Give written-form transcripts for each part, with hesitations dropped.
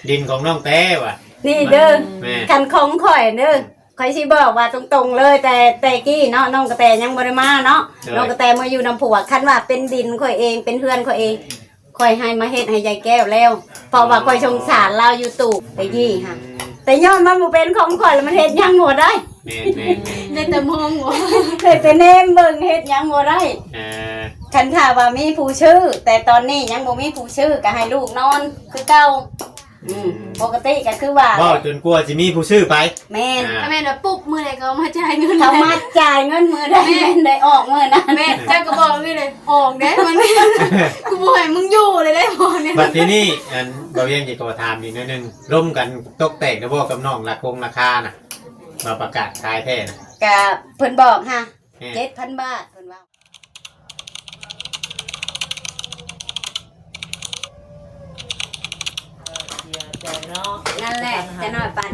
ดินของน้องแต้ว่ะนี่เด้อคันของข่อยเด้อข่อยสิบอกว่าตรงๆเลยแต่กี้เนาะน้องกระแตยังบ่ได้มาเนาะน้องกระแตมาอยู่น้ำผัวคันว่าเป็นดินข่อยเองเป็นเพื่อนข่อยเองข่อยให้มาเฮ็ดให้ยายแก้วแล้วเพราะว่าข่อยสงสารเราอยู่ตู่แต่กี้ค่ะแต่ย้อนมันบ่เป็นของข่อยแล้วมันเฮ็ดยังบ่ได้ได้แต่มองว่าได้แต่เนมเบิ่งเฮ็ดยังบ่ได้คันถ้าว่ามีผู้ชื่อแต่ตอนนี้ยังบ่มีผู้ชื่อก็ให้ลูกนอนคือเก่าปกติก็คือว่าจนกลัวจะมีผู้ชื่อไปแม่นแม่นปุ๊บมือไหนเขามาจ่ายเงินเขามาจ่ายเงินมือได้ได้ออกมือนะแม่เจ้าก็บอกพี่เลยออกได้มันกูบ่ให้มึงอยู่เลยได้พอเนี่ยบัดทีนี้เรายังจะขอถามอีกนิดนึงร่วมกันตกแต่งนะบ่กับน้องราคาน่ะมาประกาศขายแท้น่ะก็เพิ่นบอกฮะ 7,000 บาทเพิ่นว่านั่นแหละจะน้อยปัด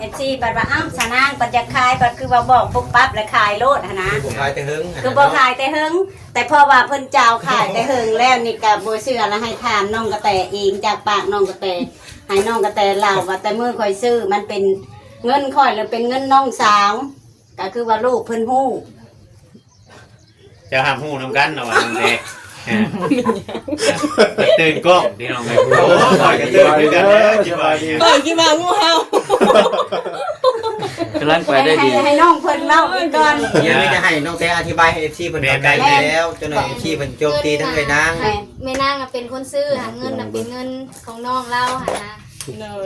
FC ปัดว่าสนางปัดจะขายปัดคือว่าบอกปุ๊บปั๊บแล้วขายโลดนะบ่ขายแต่หึงคือบ่ขายแต่หึงแต่พอว่าเพิ่นเจ้าขายแต่หึงแล้วนี่ก็บ่เชื่อแล้วให้ถามน้องกระแตเองจากปากน้องกระแตให้น้องกระแตเล่าว่าแต่มื้อข่อยซื้อมันเป็นเงินข่อยหรือเป็นเงินน้องสาวก็คือว่าลูกเพิ่นฮู้จะห้ามฮู้นำกันเนาะว่าน้องแต้ตื่นกล้องพี่น้องไงโอ้ยกันตื่นด้วยกันจิบายก่อนกินมางูเห่ากำลังไปได้ดีให้น้องเพิ่นเล่าอีกก่อนยังไม่จะให้น้องแต่อธิบายให้ FC เพิ่นเข้าใจแล้วจน FC เพิ่นโจมตีทั้งแม่นางแม่นางเป็นคนซื้อหาเงินเป็นเงินของน้องเราหานะ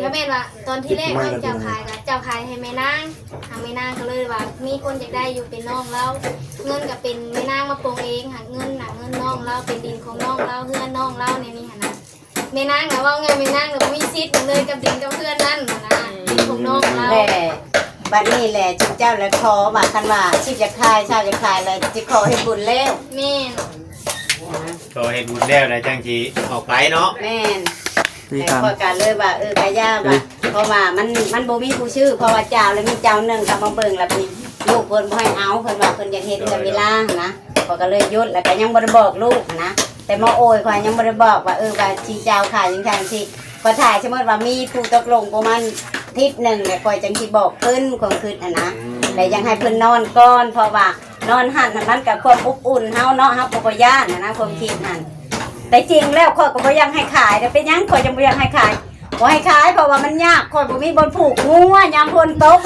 ถ้าแม่ว่าตอนที่แรกน้องเจ้าขายกับเจ้าขายให้แม่นางทางแม่นางก็เลยว่ามีคนอยากได้อยู่เป็นน้องเราเงินก็เป็นแม่นางมาปรงเองหาเงินน้องเราเป็นดินของน้องเราเพื่อนน้องเราในนี้หานะแม่นางนะว่าไงแม่นางเรามีซิดเลยกับดินกับเพื่อนนั่นนะดินของน้องเราบัดนี้แหละจุ๊เจ้าแล้วขอว่าคันว่าชีพจะขายชาวจะขายแล้วจะขอให้บุญแล้วแม่นขอให้บุญแล้วนะจังจีออกไปเนาะแม่นแต่พอการเลยว่ากะย่าว่าเพราะว่ามันบ่มีผู้ชื่อเพราะว่าเจ้าแล้วมีเจ้าหนึ่งกับมาเบิ่งแล้วพี่ลูกเพิ่นบ่ให้เอาเพิ่นว่าเพิ่นอยากเฮ็ดกับเวลานะก็เลยหยุดแล้วก็ยังบ่ได้บอกลูกนะแต่มาโอยข่อยยังบ่ได้บอกว่าว่าชีเจ้าขายจังซั่นสิก็ถ่ายสมมุติว่ามีผู้ตกลงประมาณอาทิตย์นึงแล้วข่อยจังสิบอกเพิ่นความคิดนะแต่ยังให้เพิ่นนอนก่อนเพราะว่านอนหั่นมันก็ความอบอุ่นเฮาเนาะเฮาบ่ย่านนะความคิดนั่นแต่จริงแล้วข่อยก็บ่ยังให้ขายแต่เป็นหยังข่อยจังบ่ยังให้ขายบ่ให้ขายเพราะว่ามันยากข่อยบ่มีบ่ผูกงูยามฝนตก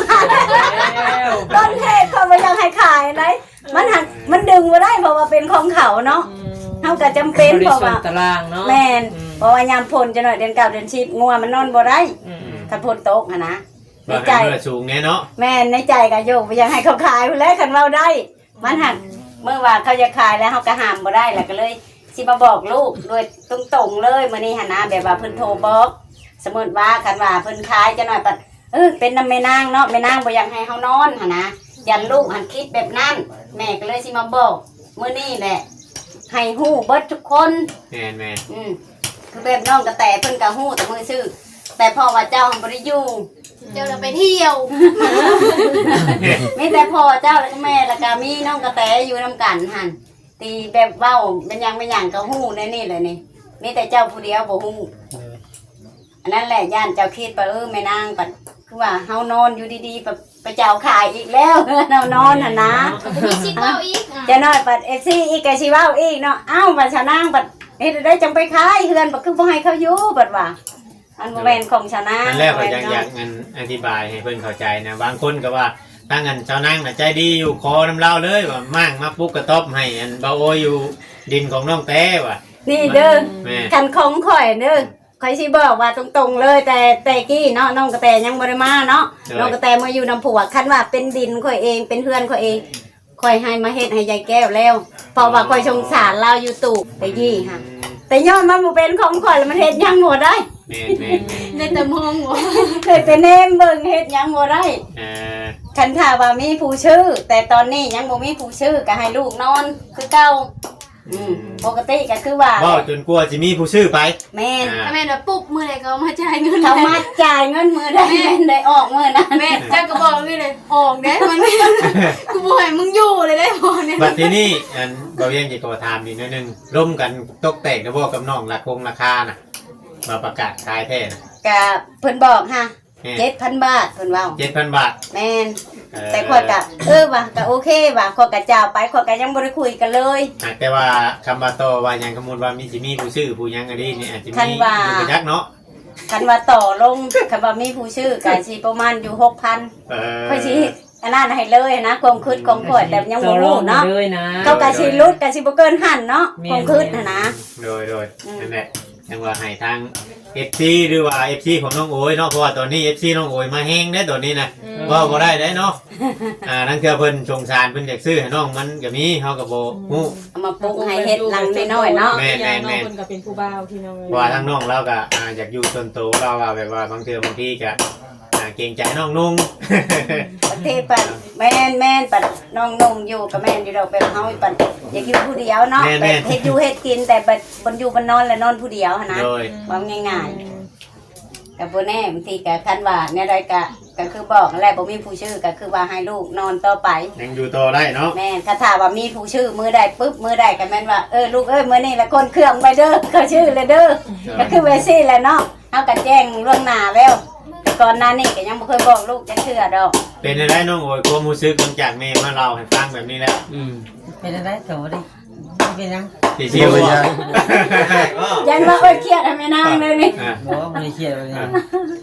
ต้นเหตุข่อยบ่ยังให้ขายไหนมันดึงบ่ได้เพราะว่าเป็นของเขาเนาะเฮาก็จำเป็นเพราะว่าตารางเนาะแม่นเพราะว่ายามฝนจะหน่อยเดือน9เดือน10งัวมันนอนบ่ได้คันฝนตกนะในใจสูงเนาะแม่นในใจก็โยกบ่ยังให้เขาขายพุ่นแหละคันเว้าได้มันหักเมื่อว่าเขาจะขายแล้วเฮาก็ห้ามบ่ได้แล้วก็เลยสิมาบอกลูกโดยตรงๆเลยมื้อนี้หั่นนะแบบว่าเพิ่นโทรบอกสมมุติว่าคันว่าเพิ่นขายจะหน่อยปัดเป็นนำแม่นางเนาะแม่นางบ่อยากให้เฮานอนหั่นนะยันลูกหันคิดแบบนั้นแม่ก็เลยสิมาบอกมื้อนี้แหละให้ฮู้เบิดทุกคนแม่คือแบบน้องกระแตเพิ่นก็ฮู้แต่มื้อซื่อแต่พ่อว่าเจ้าบ่ได้อยู่เจ้าเราไปเที่ยวมีแต่พ่อเจ้าแล้วก็แม่แล้วก็มีน้องกระแตอยู่นำกันหั่นตีแบบเว้าเป็นยังก็ฮู้ในนี่เลยนี่มีแต่เจ้าผู้เดียวบ่ฮู้อันนั้นแหละย่านเจ้าคิดไปแม่นางปัดคือว่าเฮานอนอยู่ดีๆไปเจ้าขายอีกแล้วเฮานอนน่ะนะมีสิเว้าอีกจะน้อยปัด FC อีกก็สิเว้าอีกเนาะว่าชาวนางปัดเฮ็ดได้จังไปขายเฮือนบ่คือบ่ให้เขาอยู่ปัดว่าอันบ่แม่นของชาวนางนั่นแล้วก็อยากอธิบายให้เพิ่นเข้าใจนะบางคนก็ว่าถ้างั้นชาวนางน่ะใจดีอยู่ขอน้ำเล่าเลยว่ามั่งมาปุ๊กกระต๊อบให้อันเบาโออยู่ดินของน้องแต้ว่ะนี่เด้อคันของข่อยเด้อข่อยสิบอกว่าตรงๆเลยแต่กี้เนาะน้องกระแตยังบ่ได้มาเนาะน้องกระแตมาอยู่น้ำผัวคันว่าเป็นดินข่อยเองเป็นเพื่อนข่อยเองข่อยให้มาเฮ็ดให้ยายแก้วแล้วเพราะว่าข่อยสงสารเราอยู่ตู่แต่กี้ค่ะแต่ย้อนมันบ่เป็นของข่อยแล้วมันเฮ็ดยังบ่ได้ได้แต่มองว่าได้แต่เนมเบิ่งเฮ็ดยังบ่ได้คันถ้าว่ามีผู้ชื่อแต่ตอนนี้ยังบ่มีผู้ชื่อก็ให้ลูกนอนคือเก่าปกติก็คือว่าจนกลัวจะมีผู้ชื่อไปแม่นแม่นปุ๊บมือไหนเขามาจ่ายเงินเขามาจ่ายเงินมือได้ได้ออกมือนั้นแม่เจ้าก็บอกพี่เลยออกได้มันกูบ่ให้มึงอยู่เลยได้พอเนี่ยบัดทีนี้เรายังจะขอถามอีกนิดนึงร่วมกันตกแต่งนะบ่กับน้องราคาน่ะมาประกาศขายแท้น่ะ กะเพิ่นบอกฮะ7,000 บาทเพิ่นเว้า 7,000 บาท แม่นแต่ข้อยกะว่ะก็โอเคว่ะข้อยกะเจ้าไปข้อยกะยังบ่ได้คุยกันเลย แต่ว่าคำว่าต่อว่าหยังสมมุติว่ามีสิมีผู้ซื้อผู้หยังอันนี้นี่อาจจะมี คันว่า อยู่ประยักเนาะ คันว่าต่อลงคันว่ามีผู้ชื่อก็สิประมาณอยู่ 6,000 ค่อยสิอันนั้นให้เลยนะความคิดของข่อยแต่ยังบ่รู้เนาะ เลยนะ เขาก็สิลดก็สิบ่เกินหันเนาะความคิดนะ โดยนั่นแหละยังว่าให้ทาง FC หรือว่า FC ของน้องโอยเนาะเพราะว่าตอนนี้ FC น้องโอยมาแห้งเด้อตอนนี้นะว่าบ่ได้เนาะนั่นคือเพิ่นสงสารเพิ่นอยากซื้อให้น้องมันก็มีเฮาก็บ่ฮู้ เอามาปลูกให้เฮ็ดหลังน้อยๆเนาะ แม่น น้องคนก็เป็นผู้บ่าวพี่น้อง เพราะว่าทางน้องเราก็อยากอยู่ส่วนตัวเราว่าแบบว่าบางทีก็เกรงใจน้องนุ่ง บางทีปัดแม่นปัดน้องนุ่งอยู่กับแม่นอยู่ดอกเป็นเฮาปัดอยากอยู่ผู้เดียวเนาะแบบเฮ็ดอยู่เฮ็ดกินแต่บัดบ่อยู่บ่นอนแล้วนอนผู้เดียวหั่นนะ โดย ว่าง่ายๆก็บ่แน่บางทีก็คันว่าแนวใดก็คือบอกนั่นแหละบ่มีผู้ชื่อก็คือว่าให้ลูกนอนต่อไป ยังอยู่ต่อได้เนาะ แม่นถ้าว่ามีผู้ชื่อมือใดปุ๊บมือใดก็แม่นว่าลูกเอ้ยมื้อนี้ละคนเครื่องไปเด้อเขาชื่อเลยเด้อก็คือไว้ซี่แหละเนาะเฮาก็แจ้งล่วงหน้าแล้วแต่ก่อนหน้านี้ก็ยังบ่เคยบอกลูกจักเทื่อดอก เป็นได้น้องโอยความรู้สึกหลังจากแม่มาเล่าให้ฟังแบบนี้แล้ว เป็นอะไรโถดิเป็นยัง สิชิวว่า ยันว่าเครียดให้แม่นางเลยนี่ บอกว่าไม่เครียดเลย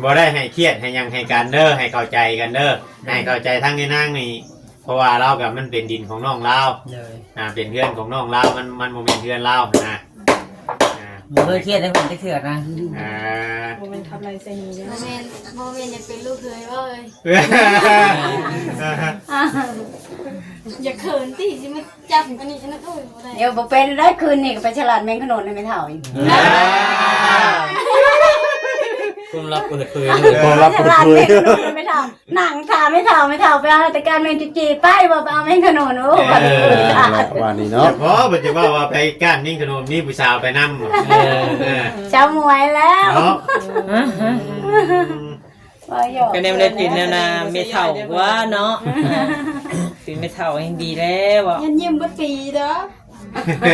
บ่ได้ให้เครียดให้ยังให้การเด้อให้เข้าใจกันเด้อให้เข้าใจทั้งนี้นางนี่เพราะว่าเรากับมันเป็นดินของน้องเราเป็นเพื่อนของน้องเรามันโมเมนต์เพื่อนเรานะ ผมเคยเครียดได้ผมจะเถื่อนนะ โมเมนต์ทับไรใส่นี้เลย โมเมนต์อยากเป็นลูกเคยว่าเลยอย่าเขินสิจะมาจับกันนี่ฉันนะโอ้ยบ่ได้ เดี๋ยวบ่เป็นได้คืนนี่ก็ไปฉลาดแมงขนุนให้แม่เฒ่าอีก คุณรับเปิดเผย ความลับเปิดเผยไม่ทำหนังถามไม่เท่าไปเอาแต่การเมนจีไปบอกไปเอาแม่งขนมโอ้ ว่านี่เนาะ เพราะปัจจุบันว่าไปก้านนิ่งขนมนี่ผู้สาวไปนั่ม เช้ามวยแล้ว เนาะ ก็แนวได้ติดแนวนาไม่เท่าว่าเนาะติดไม่เท่าเองดีแล้วอ่ะ ยันยิ้มบ่ปีเด้อ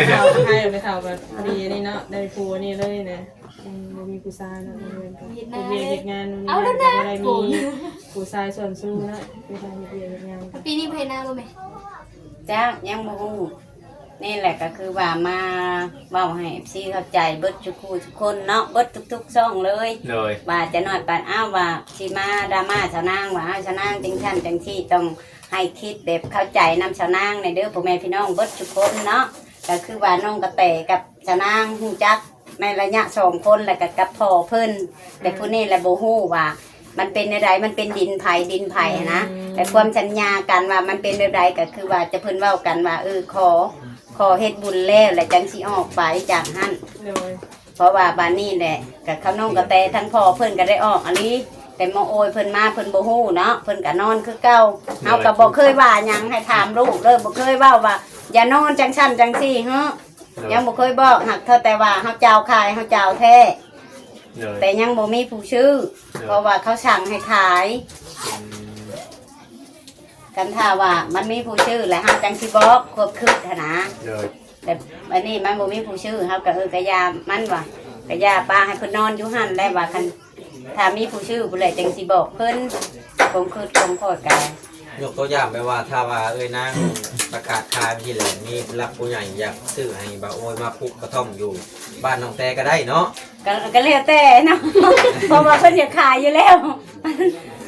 เท่าให้ไม่เท่าแบบดีนี่เนาะได้ผัวนี่เลยเนี่ยมีผู้ชายเนาะเวียกงานอะไรมีผู้ชายส่วนสู้นะผู้ชายเวียกงาน ปีนี้เพลงหน้ารู้ไหม จ้ายังบ่ฮู้นี่แหละก็คือว่ามาเว้าให้ FC เข้าใจเบิดทุกคู่ทุกคนเนาะเบิดทุกๆช่องเลย เลย ว่าจะน้อยปานอ้าวว่าสิมาดราม่าชาวนางว่าชาวนางจังซั่นจังซี่ต้องให้คิดแบบเข้าใจนำชาวนางในเด้อพ่อแม่พี่น้องเบิดทุกคนเนาะก็คือว่าน้องกระแตกับชาวนางฮู้จักในระยะ2คนแล้วก็กับพ่อเพิ่นแต่ผู้นี้แหละบ่ฮู้ว่ามันเป็นอะไรมันเป็นดินไผ่นะแต่ความสัญญากันว่ามันเป็นอะไรก็คือว่าจะเพิ่นเว้ากันว่าขอเฮ็ดบุญแล้วแล้วจังสิออกไปจากหั่น เลย เพราะว่าบ้านนี้แหละกับข้าวน้องกระแตทั้งพ่อเพิ่นก็ได้ออกอันนี้แต่มาโอยเพิ่นมาเพิ่นบ่ฮู้เนาะเพิ่นก็นอนคือเก่าเฮาก็บ่เคยว่าหยังให้ถามลูกเลยบ่เคยเว้าว่าอย่านอนจังซั่นจังซี่เฮ้ยังบ่เคยบอกหักเท่าแต่ว่าเฮาเจ้าขายเฮาเจ้าแท้แต่ยังบ่มีผู้ชื่อเพราะว่าเขาสั่งให้ขายกันถ้าว่ามันมีผู้ชื่อแล้วเฮาจังสิบอกควบคืนหั้นนะแต่อันนี้มันบ่มีผู้ชื่อเฮาก็กะยามันว่ากะยาป้าให้เพิ่นนอนอยู่หั่นแล้วว่าคันถ้ามีผู้ชื่อผู้ใดจังสิบอกเพิ่นคงคือคงโคตรกัน ยกตัวอย่างไปว่าถ้าว่านางประกาศขายที่แหล่มีรักผู้ใหญ่อยากซื้อให้บ่าวโอยมาปลูกกระท่อมอยู่บ้านน้องแต่ก็ได้เนาะ ก็แล้วแต่เนาะ เพราะว่าเพิ่นอยากขายอยู่แล้ว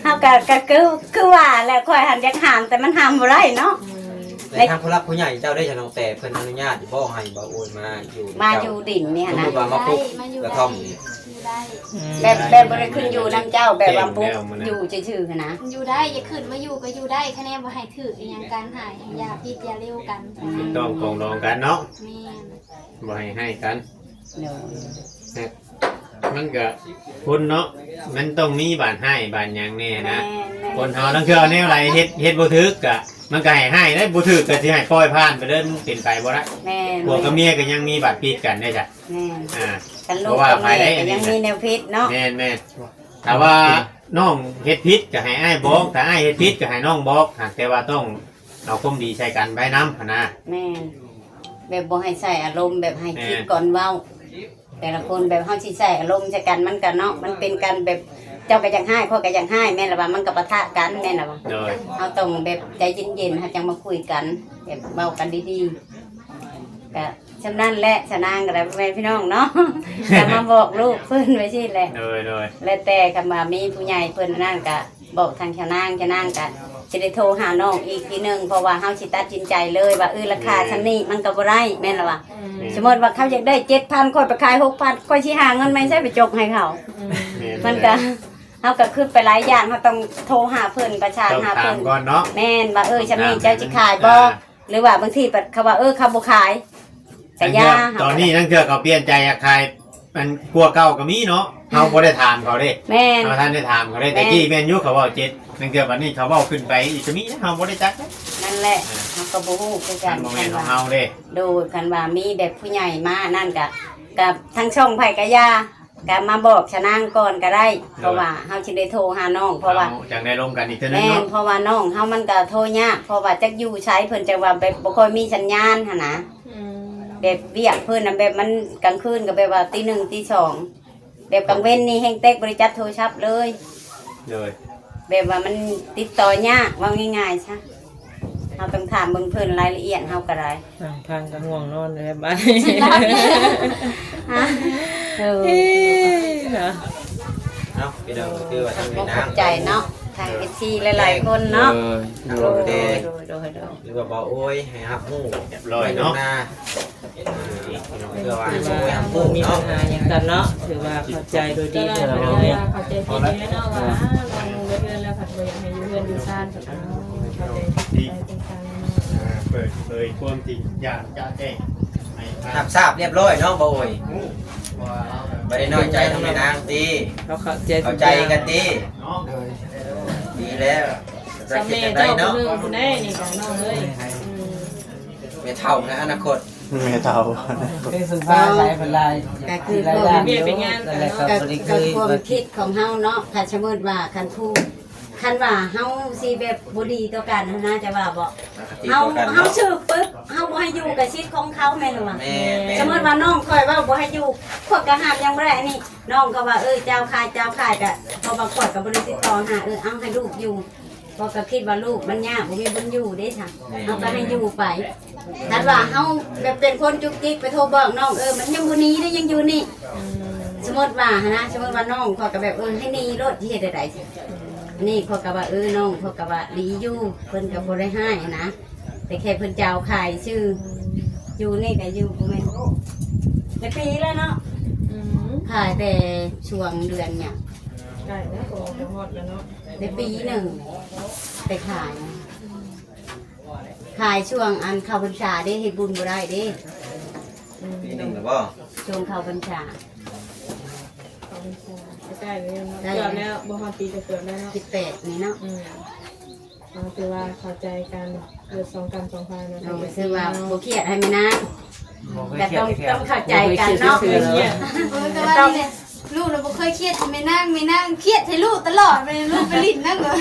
เฮาก็คือว่าแหละค่อยหันอยากหามแต่มันหามบ่ได้เนาะ ในทางผู้รักผู้ใหญ่เจ้าได้จะน้องแต่เพิ่นอนุญาตบ่ให้บ่าวโอยมาอยู่ มาอยู่ดินนี่ สม นะ มุติว่ามาปลูกกระท่อม อยู่ได้ แบบบ่ได้ขึ้นอยู่นํเจ้าแบบว่าปุ๊บอยู่ซื่อๆนะ อยู่ได้อย่าขึ้นมาอยู่ก็อยู่ได้คะแนนบ่ให้ถืออีหยังการหายอย่าพิษอย่าเร็วกัน ต้องปองดองกันเนาะ แม่น บ่ให้กัน เนาะ มันก็คนเนาะมันต้องมีบานให้บานหยังแน่นะ แม่ คนเฮาต้องเชื่อแนวไรเฮ็ดบ่ถึกก็มันก็ให้ได้บ่ถึกก็สิให้ปล่อยผ่านไปเด้อมันเป็นไปบ่ได้ แม่ ผัวกับเมียก็ยังมีบาดพิษกันได้จ้ะ แม่ อ่า กันลูกกับแม่ก็ยังมีแนวพิษเนาะ แม่นถ้าว่าน้องเฮ็ดพิษก็ให้อ้ายบอกถ้าอ้ายเฮ็ดพิษก็ให้น้องบอกแต่ว่าต้องเอาความดีใส่กันไว้นำนะ แม่แบบบ่ให้ใส่อารมณ์แบบให้คิดก่อนเว้า แต่ละคนแบบเฮาสิใส่อารมณ์ใส่กันมันก็เนาะมันเป็นกันแบบเจ้าก็อยากให้พ่อก็อยากให้แม่นล่ะว่ามันก็ปะทะกันแม่นล่ะว่า โดย เฮาต้องแบบใจเย็นๆเฮาจังมาคุยกันแบบเว้ากันดีๆก็ฉะนั้นแหละชะนางก็ได้แม่พี่น้องเนาะ ก็มาบอกลูกเพิ่นไว้สิแหละ โดยโดย แล้วแต่คำว่ามีผู้ใหญ่เพิ่นนั่นก็บอกทางชะนางก็สิได้โทรหาน้องอีกทีหนึงเพราะว่าเฮาสิตัดสินใจเลยว่าราคาชั้นนี้มันก็บ่ได้แม่นล่ะว่าสมมุติว่าเขาอยากได้ 7,000ค่อยไปขาย 6,000ค่อยสิหาเงินไม่ใช่ไปจกให้เขา มันก็เฮาก็ขึ้นไปหลายอย่างเฮาต้องโทรหาเพิ่นประชา ต้อง หา ถา เพิ่ ม น ก่อนเนาะ แม่นว่าชั้นนี้เจ้าสิขายบ่หรือว่าบางทีเขาว่าเขาบ่ขายแต่ยา ตอนนี้นั่นคือเขาเปลี่ยนใจอยากขายมันกลัวเก่าก็มีเนาะเฮาบ่ได้ถามเขาเด้ แม่น เราท่านได้ถามเขาได้แต่กี้แม่นยุเขาบอก7นั่นคือวันนี้เขาบอกขึ้นไปอีกก็มีเฮาบ่ได้จัก นั่นแหละเฮาก็บ่ฮู้คือกั กาน รบ่แม่ คั น น ของ ว่า เฮาเด้ โดยคันว่ามีแบบผู้ใหญ่มานั่นก็กับทั้งช่องไผกะยาก็มาบอกชะนางก่อนก็ได้ เพราะว่าเฮาสิได้โทรหาน้องเพราะว่า จังได้ลงกันอีกเทื่อนึง แม่น เนาะ เพราะว่าน้องเฮามันก็โทรยากเพราะว่าจักอยู่ใช้เพิ่นจังว่าแบบบ่ค่อยมีสัญญาณหั่นนะแบบเวียกเพิ่นน่ะแบบมันกลางคืนก็แบบว่าตี 1ตี 2แบบกลางเว้นนี่แฮงเต็กบริจัดโทรศัพท์เลย โดย แบบว่ามันติดต่อยากว่าง่ายๆซะเฮาต้องถามเบิ่งเพิ่นรายละเอียดเฮาก็ได้ ทางก็ง่วงนอนเลยบ้าน ฮะเออ เนาะ เนาะพี่น้องก็คือว่าทาง บ่ แม่ เข้า น้ำ ใจเนาะทาง FC หลายๆคนเนาะ โดยหรือว่าบ่โอ้ยให้ฮับฮู้ เรียบร้อยเนาะ พี่น้องเพื่อว่า ถื ให้ อ โอ้ย ว่า ฮับ บ่ ฮู้ มีปั เนาะ ญหาหยังกันเนาะถือว่าเข้าใจโดยดี ก็ เถ ได้ อะ เว เนาะ ลาเขาใจผิดแล้วเนาะว่าลองเรื่อยๆแล้วผัดบ่อยากให้อยู่เพื่อนอยู่ซ่านแบบเขาใจผิดไปตรงกลาง เปิดเผยความจริงอย่างจะแจ้งให้ทรา รั บบ ทราบเรียบร้อยเนาะบ่โอ้ย ว่า บ่ได้น้อยใจทางแม่นางติ เขาเข้าใจ เข้าใจกันติ เนาะ ดีแล้ว สามีเจ้าคนนึงคนได้นี่กันน้องเอ้ย แม่เฒ่าในอนาคต แม่เฒ่า เป็นสุนฟ้าสายพลาย ก็คือ หลาย พวก ด้าน เบี้ยไปงาน นั่ กัน น แหละครับ เนาะ บริ ก็ คือ ความคิดของเฮาเนาะถ้าสมมุติว่าคันว่าเฮาสิแบบบ่ดีต่อกันนะจะว่าบ่ ตี เฮา กัน เฮา เนาะ ชื่อปึ๊บเฮาบ่ให้อยู่กับชิดของเขาแม่นบ่ แม่แม่ สมมุติว่าน้องคอยว่าบ่ให้อยู่พวกก็ห้ามยังบ่ได้อันนี้น้องก็ว่าเจ้าขายก็เพราะว่าขวดก็บ่ได้ติดต่อหาเอาให้ลูกอยู่เพราะก็คิดว่าลูกมันยากบ่มีบุญอยู่เด้ค่ะเฮาก็ให้อยู่ไปถ้าว่าเฮาแบบเป็นคนจุกจิกไปโทรบอกน้องมันยังบ่หนีได้ยังอยู่นี่ สมมติว่านะสมมติว่าน้องเขาก็แบบให้หนีรถที่เฮ็ดได้นี่เขาก็ว่าน้องเขาก็ว่าดีอยู่เพิ่นก็บ่ได้ให้นะแต่แค่เพิ่นเจ้าขายชื่ออยู่นี่ก็อยู่บ่แม่นแต่ปีแล้วเนาะขายแต่ช่วงเดือนเนี่ย ใกล้แล้วก็จะฮอดแล้วเนาะ ได้ปีหนึ่งไปขายนะขายช่วงอันเข้าพรรษาได้เฮ็ดบุญบ่ได้เด้ ปีหนึงหรือบ่ ช่วงเข้าพรรษา ใกล้แล้วเนาะเกือบแล้วบ่ฮอดปีจะเกือบแล้วเนาะ 18นี่เนาะ เราคือว่าเข้าใจกันเดือด2กัน2พายเนาะ เราก็คือว่าบ่เครียดให้แม่นะ บอกให้ ก็ เครีย ต้ ด อง เครีย ต้ ด องเข้าใจกันเนาะ เนี่ย แต่ว่านี่แหละลูกเราบ่เคยเครียดไม่นั่งเครียดให้ลูกตลอดไปลูกไปลิ้นนั่งเหรอ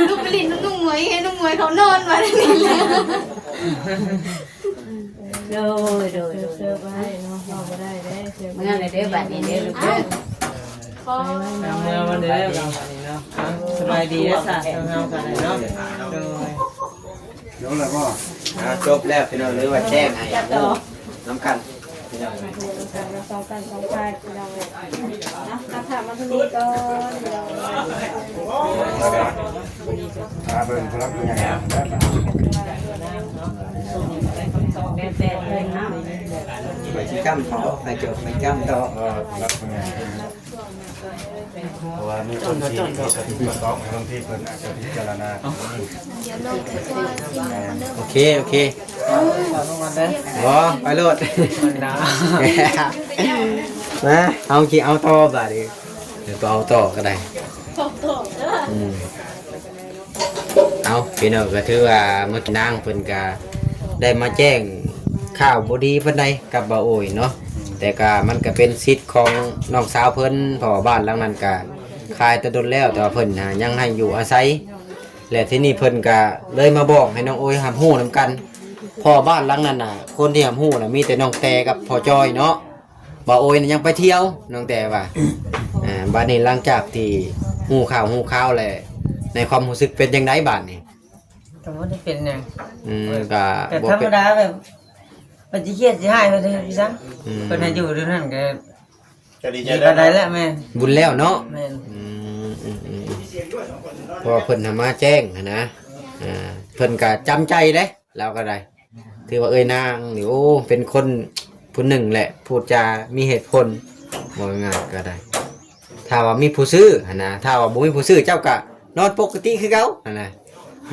ลูกไปลิ้นนุ่งหมวยให้นุ่งหมวยเขานอนมาได้นี่เลย โดย เสิร์ฟไว้เนาะเราบ่ได้เด้เสิร์ฟ เมื่อไรเด้อบัดนี้เด้อลูกเด้อ พอ เอาเมื่อวันเดียวกันนี่เนาะสบายดีนะสะเฮากันเนาะโดย เดี๋ยวแล้วก็ จบแล้วพี่น้องหรือว่าแจ้งให้ฮู้น้ำกันพี่น้อง เราสองกันสองพายเรานะถ้าถามมาทางนี้ก่อนเรา เบิ่งพลักยังไง แม่แต่เลยเนาะ ไปสิจ้ำต่อไปจบไปจ้ำต่อ รักยังไงเพราะว่ามีคนที่ถูกต้องบางทีเพิ่นอาจจะพิจารณา เดี๋ยวน้องจะว่าสิ่งมันเริ่ม โอเคบ่ไปโลดมาเอากี่เอาต่อบ่ดิเดี๋ยวเอาต่อก็ได้เอาพี่น้องก็ถือว่าเมื่อกี้นางเพิ่นก็ได้มาแจ้งข่าวบ่ดีปานใดกับบ่าวโอยเนาะแต่ก็มันก็เป็นสิทธิ์ของน้องสาวเพิ่นเพราะว่าบ้านหลังนั้นก็ขายแต่ดนแล้วแต่ว่าเพิ่นยังให้อยู่อาศัยและที่นี่เพิ่นก็เลยมาบอกให้น้องโอยรับรู้นํกันพอบ้านหลังนั้นน่ะคนที่รับรู้น่ะมีแต่น้องแต่กับพ่อจอยเนาะ บ่โอยน่ะยังไปเที่ยวน้องแต่ว่าบัดนี้หลังจากที่ฮู้ข่าวแล้วในความรู้สึกเป็นจังไดบัดนี้ ก็บ่ได้เป็นหยัง ก็ แต่ บ่ ธรร เป็ ม น ดาแบบมันสิเครียดสิหายไปเลยพี่ซังเพิ่นให้อยู่เท่านั้นก็ ก็ดีใจ ดีก็ได้แล้วแม่ บุญแล้วเนาะ แม่น เพราะว่าเพิ่นน่ะมาแจ้งหั้นนะเพิ่นก็จำใจเด้เราก็ได้ถือว่าเอ้ยนางนี่โอ้เป็นคนผู้หนึ่งแหละพูดจามีเหตุผลบ่ง่ายก็ได้ถ้าว่ามีผู้ซื้อหั่นนะถ้าว่าบ่มีผู้ซื้อเจ้าก็นอนปกติคือเก่าหั่นนะ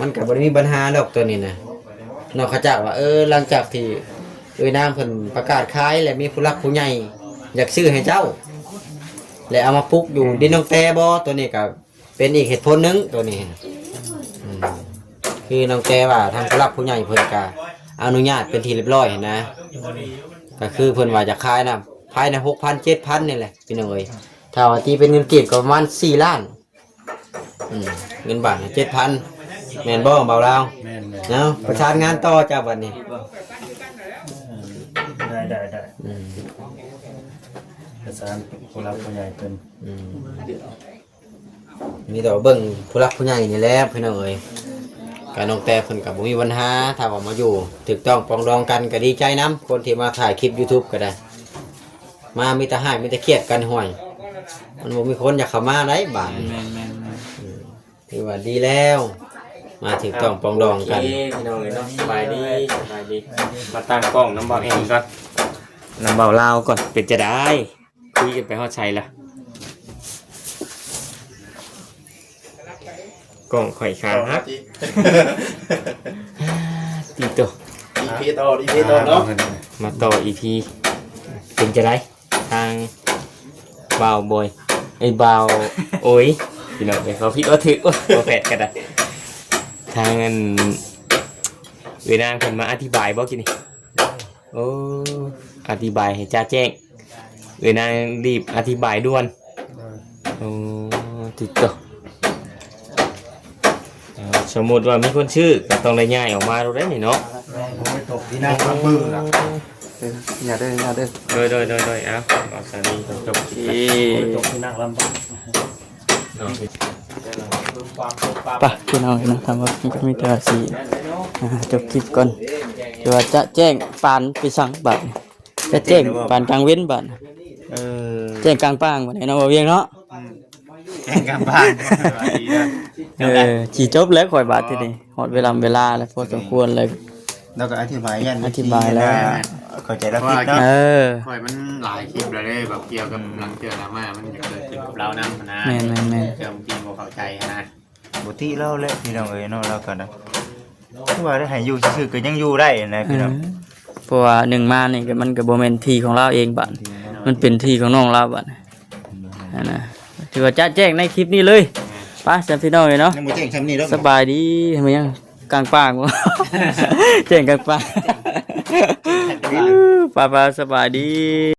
มันก็บ่ได้มีปัญหาดอกตัวนี้นะนอกจากว่าหลังจากที่เอ้ยนางเพิ่นประกาศขายและมีผู้รักผู้ใหญ่อยากซื้อให้เจ้าและเอามาปลูกอยู่ดินน้องแต่บ่ตัวนี้ก็เป็นอีกเหตุผลหนึงตัวนี้คือน้องแต่ว่าทางผู้รักผู้ใหญ่เพิ่นก็อนุญาตเป็นที่เรียบร้อยนะก็คือเพิ่นว่าจะขายนะภายใน 6,000 7,000 นี่แหละพี่น้องเอ้ยถ้าว่าที่เป็นเงินกีบก็ประมาณ4ล้านเงินบาท 7,000 แม่นบ่เบาลาว แม่น เนาะประชานงานต่อจากวันนี้ ได้ประสานผู้รับผู้ใหญ่เพิ่น มีแต่ว่าเบิ่งผู้รักผู้ใหญ่นี่แหละพี่น้องเอ้ยการน้องแต่เพิ่นก็บ่มีปัญหาถ้าว่ามาอยู่ถูกต้องปรองดองกันก็ดีใจนํคนที่มาถ่ายคลิป YouTube ก็ได้มามีแต่ให้มีแต่เครียดกันห่วยมันบ่มีคนอยากเข้ามาได้บาดนี้ถือว่าดีแล้ว มาถูกต้องปรองดองกัน พี่น้องเลยเนาะสบายดีมาตั้งกล้องน้ำเบาเองก่อนน้ำเบาลาวก่อนเป็นจะได้คุยกันไปฮอดชัยละกล้องข่อยค้างฮักตีตัว EP ต่อเนาะ มาต่อ EP เป็นจะได้ทางบ่าวบอยบ่าวโอ้ยพี่น้องเขาพี่ว่าถึกว่าแปดกันได้ทางอันเวนางเพิ่นมาอธิบายบ่กินนี่โอ้อธิบายให้จ้าแจ้งเวนางรีบอธิบายด่วนโอ้ติดต่อสมมติว่ามีคนชื่อก็ต้องได้ง่ายออกมาดูได้นี่เนาะ ผมไปตกที่นั่งรับมือล่ะ อย่าเด้อโดยเอาสามีจบที่ ตกที่นั่งลำบาก ปะพี่น้องเนาะทำว่าก็มีแต่สิจบคลิปก่อนเดี๋ยวจะแจ้งปานไปสั่งบัดจะแจ้งปานกลางเว้นบัดแจ้งกลางปางบัดเนาะบ่เวียงเนาะ แข่งกันบ้าน chỉ chốt lấy khỏi bát thì này họ về làm về la là phô sầu khuôn là แล้วก็อธิบายยัน อธิบายแล้ว เข้าใจแล้วผิดเนาะ ข่อยมันหลายคลิปแล้วเด้แบบเกี่ยวกับหลังเจอดราม่ามันจะเกิดขึ้นกับเรานำนะ แม่น เจอบางทีบ่เข้าใจนะ บ่ติเราแหละพี่น้องเอ้ยเนาะเราก็นะคือว่าได้ให้อยู่ซื่อๆก็ยังอยู่ได้นะพี่น้อง เพราะว่าหนึ่งมานี่ก็มันก็บ่แม่นที่ของเราเองบัดมันเป็นที่ของน้องเราบัดนะถือว่าจะแจ้งในคลิปนี้เลยไป้าจำพี่น้องเลยเนาะ ยังบ่แจ้งซำนี้แล้ว สบายดีทำไมยังกลางปางวะ แจ้งกลางปางป้าสบายดี